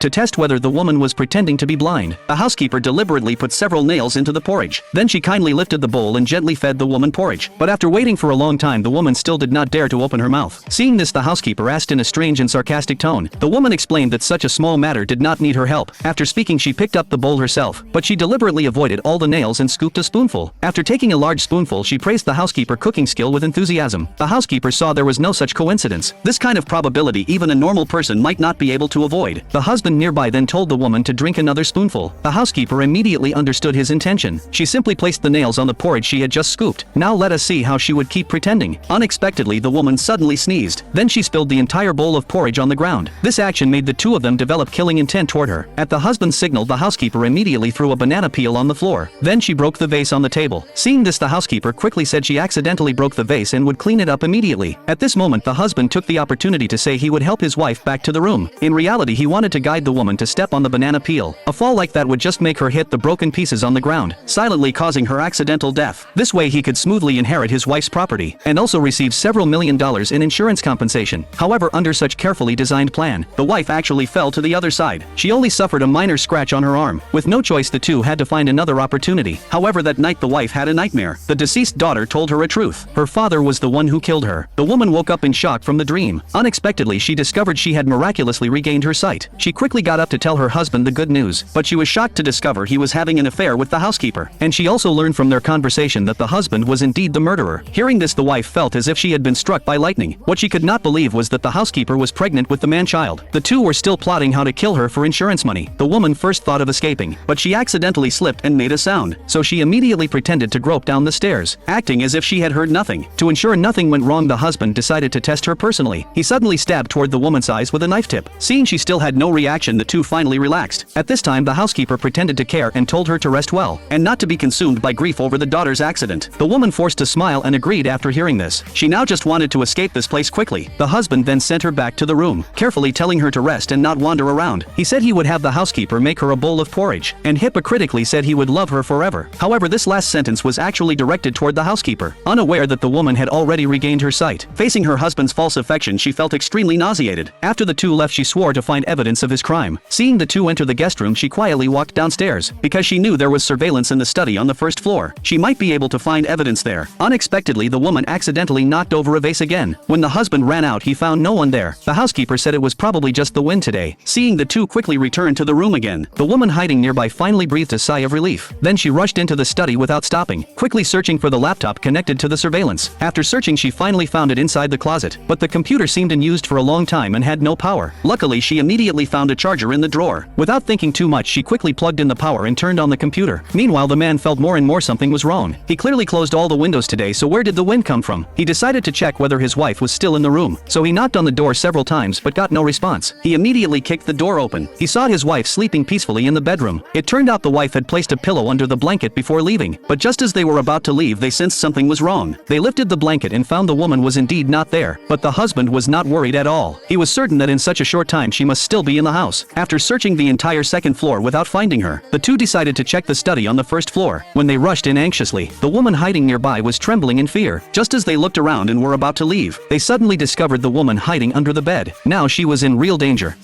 To test whether the woman was pretending to be blind, the housekeeper deliberately put several nails into the porridge. Then she kindly lifted the bowl and gently fed the woman porridge. But after waiting for a long time, the woman still did not dare to open her mouth. Seeing this, the housekeeper asked in a strange and sarcastic tone. The woman explained that such a small matter did not need her help. After speaking, she picked up the bowl herself, but she deliberately avoided all the nails and scooped a spoonful. After taking a large spoonful, she praised the housekeeper's cooking skill with enthusiasm. The housekeeper saw there was no such coincidence. This kind of probability even a normal person might not be able to avoid. The husband nearby then told the woman to drink another spoonful. The housekeeper immediately understood his intention. She simply placed the nails on the porridge she had just scooped. Now let us see how she would keep pretending. Unexpectedly, the woman suddenly sneezed. Then she spilled the entire bowl of porridge on the ground. This action made the two of them develop killing intent toward her. At the husband's signal, the housekeeper immediately threw a banana peel on the floor. Then she broke the vase on the table. Seeing this, the housekeeper quickly said she accidentally broke the vase and would clean it up immediately. At this moment, the husband took the opportunity to say he would help his wife back to the room. In reality, he wanted to guide the woman to step on the banana peel. A fall like that would just make her hit the broken pieces on the ground, silently causing her accidental death. This way he could smoothly inherit his wife's property, and also receive several $1 million in insurance compensation. However, under such carefully designed plan, the wife actually fell to the other side. She only suffered a minor scratch on her arm. With no choice, the two had to find another opportunity. However, that night the wife had a nightmare. The deceased daughter told her a truth. Her father was the one who killed her. The woman woke up in shock from the dream. Unexpectedly, she discovered she had miraculously regained her sight. She quickly got up to tell her husband the good news, but she was shocked to discover he was having an affair with the housekeeper. And she also learned from their conversation that the husband was indeed the murderer. Hearing this, the wife felt as if she had been struck by lightning. What she could not believe was that the housekeeper was pregnant with the man-child. The two were still plotting how to kill her for insurance money. The woman first thought of escaping, but she accidentally slipped and made a sound, so she immediately pretended to grope down the stairs, acting as if she had heard nothing. To ensure nothing went wrong, the husband decided to test her personally. He suddenly stabbed toward the woman's eyes with a knife tip. Seeing she still had no reaction, the two finally relaxed. At this time, the housekeeper pretended to care and told her to rest well, and not to be consumed by grief over the daughter's accident. The woman forced a smile and agreed after hearing this. She now just wanted to escape this place quickly. The husband then sent her back to the room, carefully telling her to rest and not wander around. He said he would have the housekeeper make her a bowl of porridge, and hypocritically said he would love her forever. However, this last sentence was actually directed toward the housekeeper, unaware that the woman had already regained her sight. Facing her husband's false affection, she felt extremely nauseated. After the two left, she swore to find evidence of his crime. Seeing the two enter the guest room, she quietly walked downstairs. Because she knew there was surveillance in the study on the first floor, she might be able to find evidence there. Unexpectedly, the woman accidentally knocked over a vase again. When the husband ran out, he found no one there. The housekeeper said it was probably just the wind today. Seeing the two quickly return to the room again, the woman hiding nearby finally breathed a sigh of relief. Then she rushed into the study without stopping, quickly searching for the laptop connected to the surveillance. After searching, she finally found it inside the closet, but the computer seemed unused for a long time and had no power. Luckily, she immediately found a charger in the drawer. Without thinking too much, she quickly plugged in the power and turned on the computer. Meanwhile, the man felt more and more something was wrong. He clearly closed all the windows today, so where did the wind come from? He decided to check whether his wife was still in the room, so he knocked on the door several times but got no response. He immediately kicked the door open. He saw his wife sleeping peacefully in the bedroom. It turned out the wife had placed a pillow under the blanket before leaving, but just as they were about to leave, they sensed something was wrong. They lifted the blanket and found the woman was indeed not there, but the husband was not worried at all. He was certain that in such a short time she must still be in the house. After searching the entire second floor without finding her, the two decided to check the study on the first floor. When they rushed in anxiously, the woman hiding nearby was trembling in fear. Just as they looked around and were about to leave, they suddenly discovered the woman hiding under the bed. Now she was in real danger.